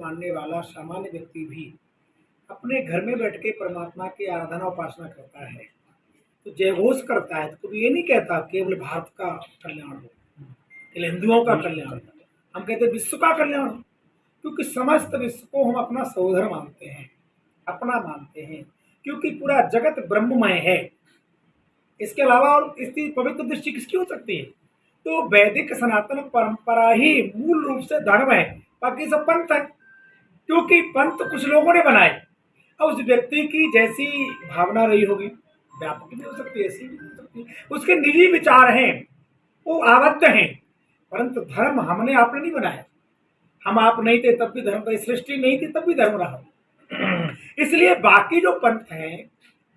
मानने वाला सामान्य व्यक्ति भी अपने घर में बैठ के परमात्मा की आराधना उपासना करता है, तो जयघोष करता है, तो कभी ये नहीं कहता केवल भारत का कल्याण हो, केवल हिंदुओं का कल्याण हो। हम कहते हैं विश्व का कल्याण हो, क्योंकि समस्त विश्व को हम अपना सहोदर मानते हैं, अपना मानते हैं, क्योंकि पूरा जगत ब्रह्ममय है। इसके अलावा और इसकी पवित्र दृष्टि किसकी हो सकती है? तो वैदिक सनातन परंपरा ही मूल रूप से धर्म है, बाकी सब पंथ है, क्योंकि पंथ कुछ लोगों ने बनाए। अब उस व्यक्ति की जैसी भावना रही होगी, व्यापक भी हो सकती है, ऐसी भी हो सकती है, उसके निजी विचार हैं, वो आबद्ध हैं, परंतु धर्म हमने आपने नहीं बनाया। हम आप नहीं थे तब भी धर्म था, सृष्टि नहीं थी तब भी धर्म रहा। इसलिए बाकी जो पंथ हैं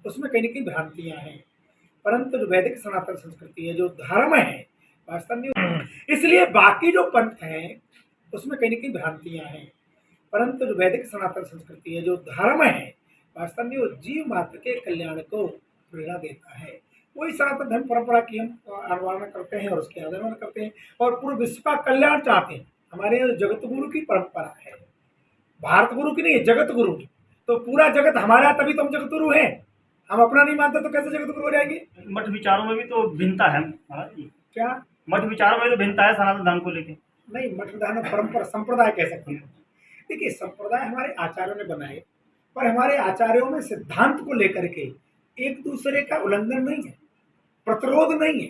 उसमें कहीं ना कहीं भ्रांतियां हैं, परंतु जो वैदिक सनातन संस्कृति है, जो धर्म है, वास्तव में इसलिए बाकी जो पंथ हैं उसमें कहीं ना कहीं भ्रांतियां हैं, परंतु जो वैदिक सनातन संस्कृति है, जो धर्म है, वास्तव में वो जीव मात्र के कल्याण को प्रेरणा देता है। वही सनातन धर्म परंपरा की हम अनुवाद करते हैं और उसके आदरण करते हैं और पूरे विश्व का कल्याण चाहते हैं। हमारे यहाँ जगत गुरु की परंपरा है, भारत गुरु की नहीं है, जगत गुरु की। तो पूरा जगत हमारा, तभी तो हम जगत गुरु हैं। हम अपना नहीं मानते तो कैसे जगत गुरु हो जाएंगे? मठ विचारों में भी तो भिन्नता है महाराज जी। क्या मठ विचारों में तो भिन्नता है सनातन धर्म को लेकर? नहीं, मठ धर्म परंपरा संप्रदाय कह सकते हैं। देखिए, संप्रदाय हमारे आचार्यों ने बनाए, पर हमारे आचार्यों में सिद्धांत को लेकर के एक दूसरे का उल्लंघन नहीं है, प्रतिरोध नहीं है।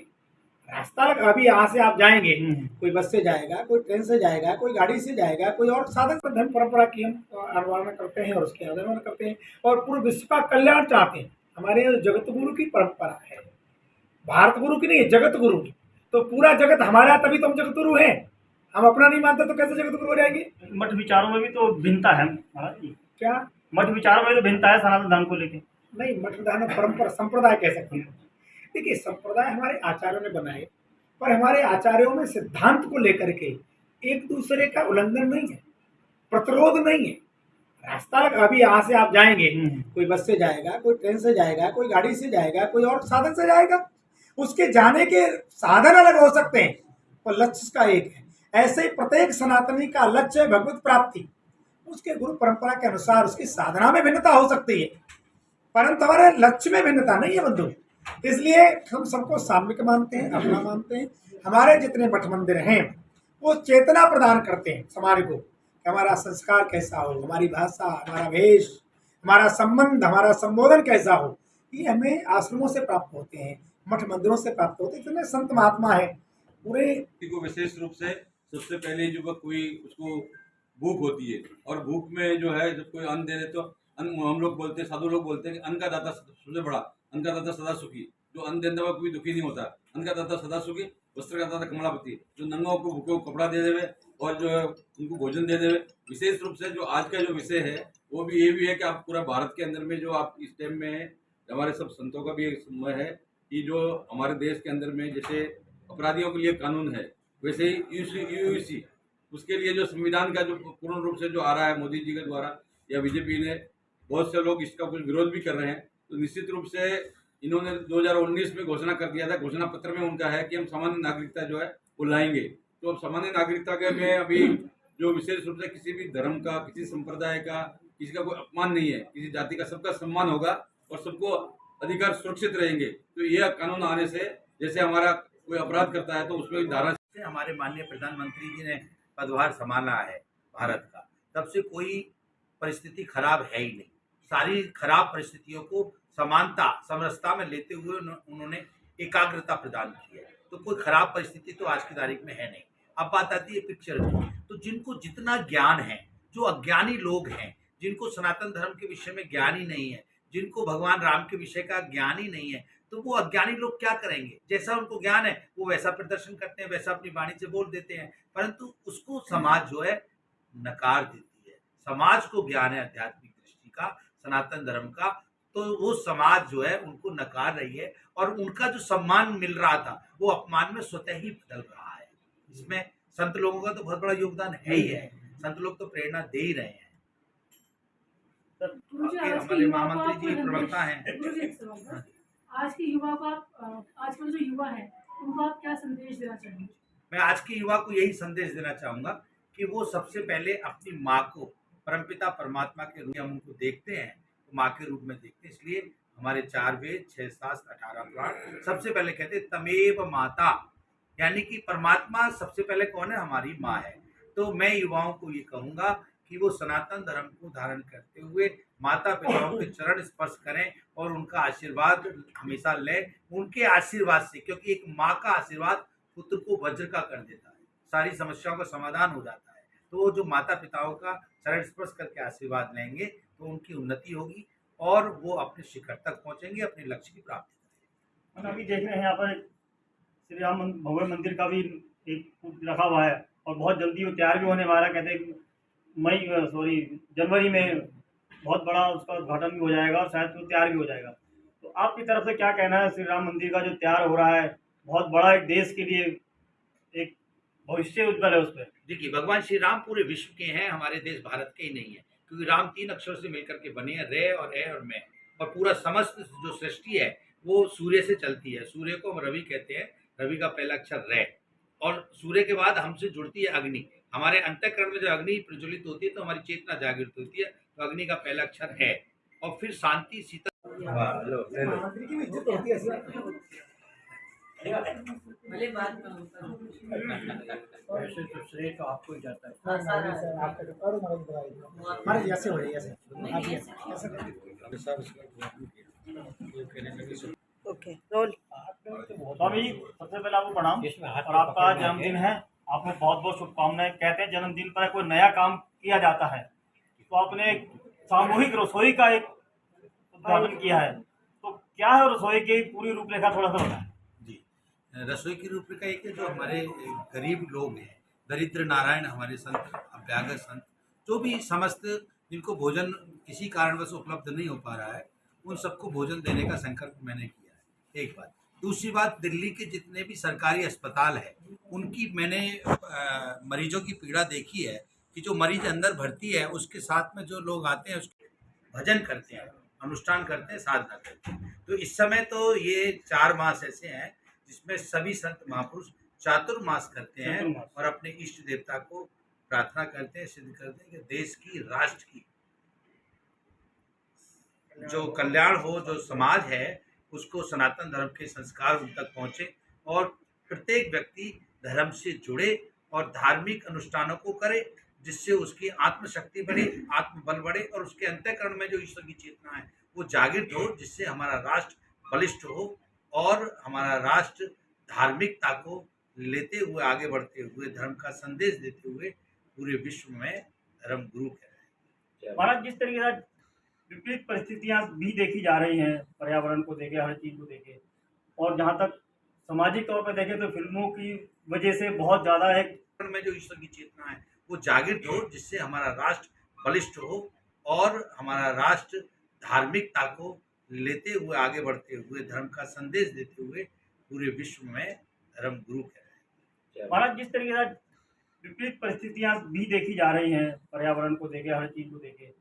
रास्ता अभी यहाँ से आप जाएंगे, कोई बस से जाएगा, कोई ट्रेन से जाएगा, कोई गाड़ी से जाएगा, कोई और साधन। धर्म परंपरा की हम अनुवाद करते हैं और उसके आदरण करते हैं और पूरे विश्व का कल्याण चाहते हैं। हमारे यहाँ जगत गुरु की परंपरा है, भारत गुरु की नहीं है, जगत गुरु की। तो पूरा जगत हमारा, तभी तो हम जगत गुरु हैं। हम अपना नहीं मानते तो कैसे जगत गुरु हो जाएंगे? मठ विचारों में भी तो भिन्नता है महाराज जी। क्या मठ विचारों में तो भिन्नता है सनातन धर्म को लेकर? नहीं, मठ धर्म परंपरा संप्रदाय कह सकते हैं। देखिए, संप्रदाय हमारे आचार्यों ने बनाए, पर हमारे आचार्यों में सिद्धांत को लेकर के एक दूसरे का उल्लंघन नहीं है, प्रतिरोध नहीं है। रास्ता अभी यहाँ से आप जाएंगे, कोई बस से जाएगा, कोई ट्रेन से जाएगा, कोई गाड़ी से जाएगा, कोई और साधन से जाएगा। उसके जाने के साधन अलग हो सकते हैं, पर लक्ष्य का एक है। ऐसे ही प्रत्येक सनातनी का लक्ष्य है भगवत प्राप्ति। उसके गुरु परंपरा के अनुसार उसकी साधना में भिन्नता हो सकती है, परंतु हमारे लक्ष्य में भिन्नता नहीं है बंधु। इसलिए हम सबको साम्यक मानते हैं, अपना मानते हैं। हमारे जितने मठ मंदिर हैं वो चेतना प्रदान करते हैं समाज को, कि हमारा संस्कार कैसा हो, हमारी भाषा, हमारा वेश, हमारा संबंध, हमारा संबोधन कैसा हो। ये हमें आश्रमों से प्राप्त होते हैं, मठ मंदिरों से प्राप्त होते हैं। इतने संत महात्मा है पूरे को विशेष रूप से सबसे पहले जो कोई उसको भूख होती है, और भूख में जो है जब कोई अन्न दे दे तो हम लोग बोलते हैं, साधु लोग बोलते हैं कि अन्न का दाता सबसे बड़ा, अन्न का दाता सदा सुखी। जो अन्न देने वाला कोई दुखी नहीं होता। अन्न का दाता सदा सुखी, वस्त्र का दाता कमलापति। जो नंगों को भूखे को कपड़ा दे देवे और जो है उनको भोजन दे देवे। विशेष रूप से जो आज का जो विषय है वो भी ये भी है कि आप पूरा भारत के अंदर में जो आप इस टाइम में हमारे सब संतों का भी एक समय है कि जो हमारे देश के अंदर में जैसे अपराधियों के लिए कानून है, वैसे ही यूसी उसके लिए जो संविधान का जो पूर्ण रूप से जो आ रहा है मोदी जी के द्वारा या बीजेपी ने, बहुत से लोग इसका कुछ विरोध भी कर रहे हैं। तो निश्चित रूप से इन्होंने 2019 में घोषणा कर दिया था, घोषणा पत्र में उनका है कि हम सामान्य नागरिकता जो है वो लाएंगे। तो अब सामान्य नागरिकता के में अभी जो विशेष रूप से किसी भी धर्म का, किसी संप्रदाय का, किसी का कोई अपमान नहीं है, किसी जाति का, सबका सम्मान होगा और सबको अधिकार सुरक्षित रहेंगे। तो यह कानून आने से जैसे हमारा कोई अपराध करता है तो उसमें धारा से हमारे माननीय प्रधानमंत्री जी ने पदभार संभाला है भारत का, तब से कोई परिस्थिति खराब है ही नहीं। सारी खराब परिस्थितियों को समानता समरसता में लेते हुए उन्होंने एकाग्रता प्रदान की है। तो कोई खराब परिस्थिति तो आज की तारीख में है नहीं। अब बात आती है पिक्चर की, तो जिनको जितना ज्ञान है, जो अज्ञानी लोग हैं, जिनको सनातन धर्म के विषय में ज्ञान ही नहीं है, जिनको भगवान राम के विषय का ज्ञान ही नहीं है, तो वो अज्ञानी लोग क्या करेंगे? जैसा उनको ज्ञान है वो वैसा प्रदर्शन करते हैं, वैसा अपनी वाणी से बोल देते हैं, परंतु उसको समाज जो है नकार देती है। समाज को ज्ञान है आध्यात्मिक दृष्टि का, सनातन धर्म का, तो वो समाज जो है उनको नकार रही है और उनका जो सम्मान मिल रहा था वो अपमान में स्वतः ही बदल रहा है। इसमें संत लोगों का तो बहुत बड़ा योगदान है ही है। संत लोग तो प्रेरणा दे ही रहे हैं। हमारे महामंत्री जी प्रवक्ता हैं। आज के युवा का, आजकल जो युवा है उनको आप क्या संदेश देना चाहेंगे? मैं आज के युवा को यही संदेश देना चाहूंगा कि वो सबसे पहले अपनी माँ को परमपिता परमात्मा के रूप में हम उनको देखते हैं, तो माँ के रूप में देखते हैं। इसलिए हमारे 4 वेद, 6 शास्त्र, 18 पुराण सबसे पहले कहते हैं तमेव माता, यानी कि परमात्मा सबसे पहले कौन है? हमारी माँ है। तो मैं युवाओं को ये कहूँगा कि वो सनातन धर्म को धारण करते हुए माता पिताओं के चरण स्पर्श करें और उनका आशीर्वाद हमेशा लें। उनके आशीर्वाद से, क्योंकि एक माँ का आशीर्वाद पुत्र को वज्र का कर देता है, सारी समस्याओं का समाधान हो जाता है। तो वो जो माता पिताओं का चरण स्पर्श करके आशीर्वाद लेंगे तो उनकी उन्नति होगी और वो अपने शिखर तक पहुंचेंगे, अपने लक्ष्य की प्राप्ति करेंगे। अभी देख रहे हैं यहाँ पर श्री राम भव्य मंदिर का भी एक रखा हुआ है और बहुत जल्दी वो तैयार भी होने वाला है। कहते हैं जनवरी में बहुत बड़ा उसका उद्घाटन भी हो जाएगा और शायद वो तैयार भी हो जाएगा। तो आपकी तरफ से क्या कहना है? श्री राम मंदिर का जो तैयार हो रहा है, बहुत बड़ा एक देश के लिए एक भविष्य उज्जवल है उस पर। देखिए, भगवान श्री राम पूरे विश्व के हैं, हमारे देश भारत के ही नहीं है, क्योंकि राम 3 अक्षर से मिलकर के बने हैं, रे और ए और मैं। और पूरा समस्त जो सृष्टि है वो सूर्य से चलती है। सूर्य को हम रवि कहते हैं, रवि का पहला अक्षर रे, और सूर्य के बाद हमसे जुड़ती है अग्नि। हमारे अंतःकरण में जो अग्नि प्रज्वलित होती है तो हमारी चेतना जागृत होती है, तो अग्नि का पहला अक्षर है। और फिर शांति, शीतल। मंत्री की भी इज्जत होती है ऐसी बात नहीं है। भले बात में होता है। वैसे तो श्रेय तो आपको ही जाता है। हाँ, महाराज सर, आपका तो और महाराज बताइए। महाराज ऐसे हो रही है, ऐसे आप ऐसे ओके रोल। स्वामी जी, सबसे पहले आपको प्रणाम और आपका आज जन्मदिन है, आपको बहुत बहुत शुभकामनाएं। कहते हैं जन्मदिन पर कोई नया काम किया जाता है, तो आपने एक सामूहिक रसोई का एक उद्घाटन किया है, तो क्या है रसोई की पूरी रूपरेखा थोड़ा सा बताएं। जी, रसोई की रूपरेखा एक है, जो हमारे गरीब लोग हैं, दरिद्र नारायण हमारे संत, अभ्यागत संत, जो भी समस्त जिनको भोजन किसी कारणवश उपलब्ध नहीं हो पा रहा है, उन सबको भोजन देने का संकल्प मैंने किया है, एक बात। दूसरी बात, दिल्ली के जितने भी सरकारी अस्पताल है उनकी मैंने मरीजों की पीड़ा देखी है कि जो मरीज अंदर भर्ती है उसके साथ में जो लोग आते हैं उसके भजन करते हैं, अनुष्ठान करते हैं, साधना करते हैं। तो इस समय तो ये 4 मास ऐसे हैं जिसमें सभी संत महापुरुष चातुर्मास करते हैं और अपने इष्ट देवता को प्रार्थना करते हैं, सिद्ध करते हैं कि देश की, राष्ट्र की जो कल्याण हो, जो समाज है उसको सनातन धर्म के संस्कार उन तक पहुँचे और प्रत्येक व्यक्ति धर्म से जुड़े और धार्मिक अनुष्ठानों को करे, जिससे उसकी आत्मशक्ति बढ़े, आत्मबल बढ़े और उसके अंतःकरण में जो ईश्वर की चेतना है वो जागृत हो, जिससे हमारा राष्ट्र बलिष्ठ हो और हमारा राष्ट्र धार्मिकता को लेते हुए, आगे बढ़ते हुए, धर्म का संदेश देते हुए पूरे विश्व में धर्म गुरु कहलाए। महाराज, जिस तरीके से विपरीत परिस्थितियां भी देखी जा रही हैं, पर्यावरण को देखे, हर चीज़ को देखे, और जहाँ तक सामाजिक तौर पर देखें तो फिल्मों की वजह से बहुत ज़्यादा एक में जो ईश्वर की चेतना है वो जागृत हो, जिससे हमारा राष्ट्र बलिष्ठ हो और हमारा राष्ट्र धार्मिकता को लेते हुए, आगे बढ़ते हुए, धर्म का संदेश देते हुए पूरे विश्व में धर्म गुरु कहलाए। महाराज, जिस तरीके से विपरीत परिस्थितियां भी देखी जा रही हैं, पर्यावरण को देखे, हर चीज़ को देखे,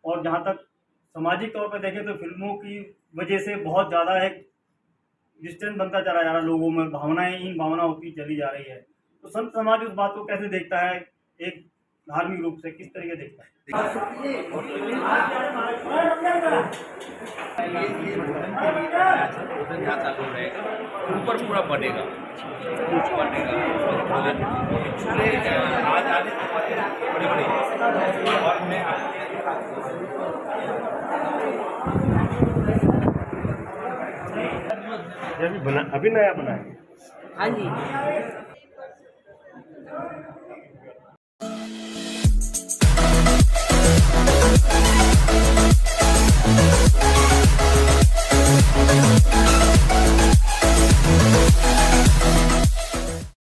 और जहाँ तक सामाजिक तौर पर देखें तो फिल्मों की वजह से बहुत ज़्यादा एक डिस्टेंस बनता चला जा रहा है, लोगों में भावनाएं, इन भावना होती चली जा रही है। तो संत समाज उस बात को कैसे देखता है, एक धार्मिक रूप से किस तरीके देखता है? ऊपर पूरा बनेगा, कुछ बनेगा, चूल्हे आज आने बड़े बड़े और मैं अभी नया बना है। हाँ जी।